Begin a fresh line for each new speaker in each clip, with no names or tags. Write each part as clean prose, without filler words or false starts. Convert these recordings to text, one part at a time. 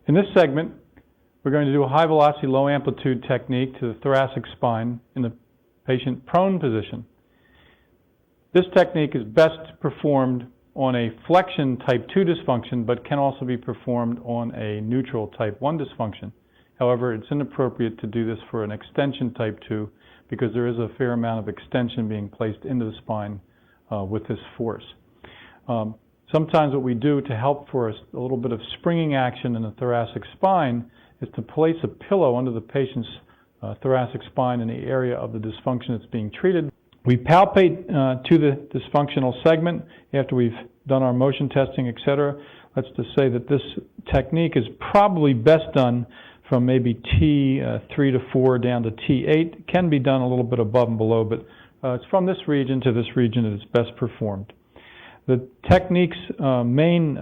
In this segment, we're going to do a high velocity, low amplitude technique to the thoracic spine in the patient prone position. This technique is best performed on a flexion type 2 dysfunction, but can also be performed on a neutral type 1 dysfunction. However, it's inappropriate to do this for an extension type 2 because there is a fair amount of extension being placed into the spine with this force. Sometimes what we do to help for a little bit of springing action in the thoracic spine is to place a pillow under the patient's thoracic spine in the area of the dysfunction that's being treated. We palpate to the dysfunctional segment after we've done our motion testing, etc. Let's just say that this technique is probably best done from maybe T3 to 4 down to T8. It can be done a little bit above and below, but it's from this region to this region that it's best performed. The technique's main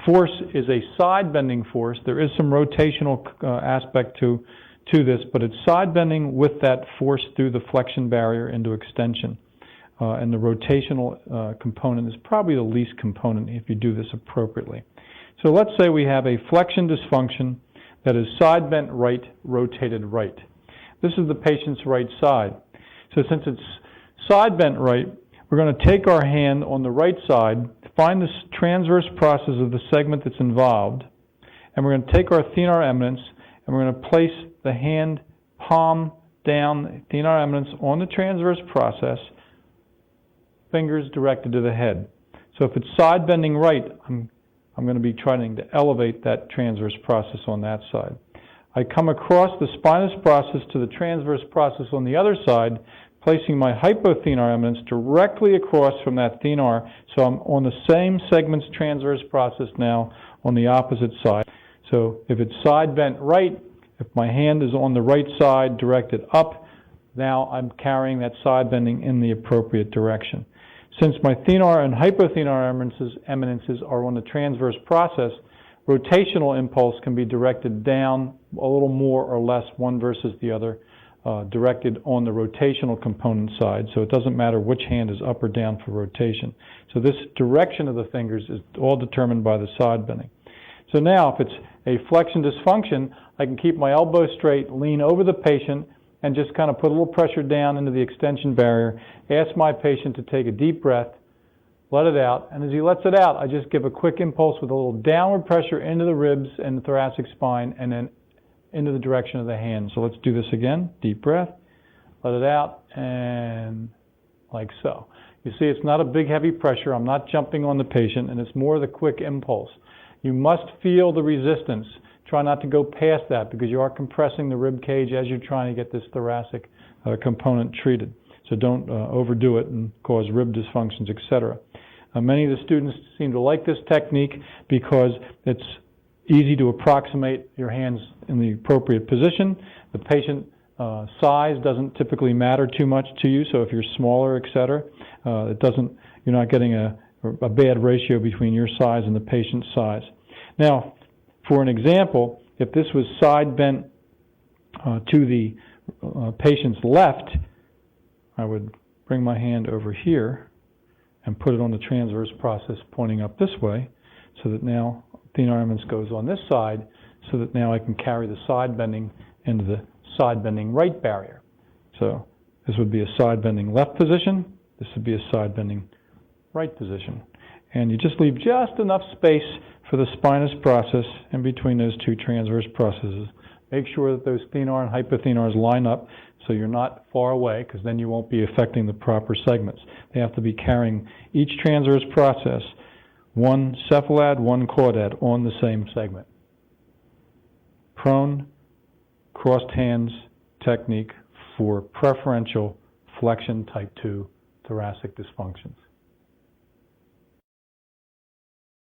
force is a side bending force. There is some rotational aspect to this, but it's side bending with that force through the flexion barrier into extension. And the rotational component is probably the least component if you do this appropriately. So let's say we have a flexion dysfunction that is side bent right, rotated right. This is the patient's right side. So since it's side bent right, we're going to take our hand on the right side, find the transverse process of the segment that's involved, and we're going to take our thenar eminence and we're going to place the hand palm down, thenar eminence on the transverse process, fingers directed to the head. So if it's side bending right, I'm going to be trying to elevate that transverse process on that side. I come across the spinous process to the transverse process on the other side, placing my hypothenar eminence directly across from that thenar, so I'm on the same segment's transverse process now on the opposite side. So if it's side bent right, if my hand is on the right side directed up, now I'm carrying that side bending in the appropriate direction. Since my thenar and hypothenar eminences are on the transverse process, rotational impulse can be directed down a little more or less, one versus the other, directed on the rotational component side, so it doesn't matter which hand is up or down for rotation. So this direction of the fingers is all determined by the side bending. So now if it's a flexion dysfunction, I can keep my elbow straight, lean over the patient, and just kind of put a little pressure down into the extension barrier, ask my patient to take a deep breath, let it out, and as he lets it out, I just give a quick impulse with a little downward pressure into the ribs and the thoracic spine, and then into the direction of the hand. So let's do this again. Deep breath, let it out, and like so. You see, it's not a big heavy pressure. I'm not jumping on the patient, and it's more the quick impulse. You must feel the resistance. Try not to go past that because you are compressing the rib cage as you're trying to get this thoracic component treated. So don't overdo it and cause rib dysfunctions, etc. Many of the students seem to like this technique because it's easy to approximate your hands in the appropriate position. The patient size doesn't typically matter too much to you, so if you're smaller, etc., you're not getting a bad ratio between your size and the patient's size. Now, for an example, if this was side bent to the patient's left, I would bring my hand over here and put it on the transverse process pointing up this way, so that now thenar eminence goes on this side, so that now I can carry the side bending into the side bending right barrier. So this would be a side bending left position, this would be a side bending right position. And you just leave just enough space for the spinous process in between those two transverse processes. Make sure that those thenar and hypothenars line up so you're not far away, because then you won't be affecting the proper segments. They have to be carrying each transverse process, one cephalad, one caudad on the same segment. Prone, crossed hands technique for preferential flexion type 2 thoracic dysfunctions.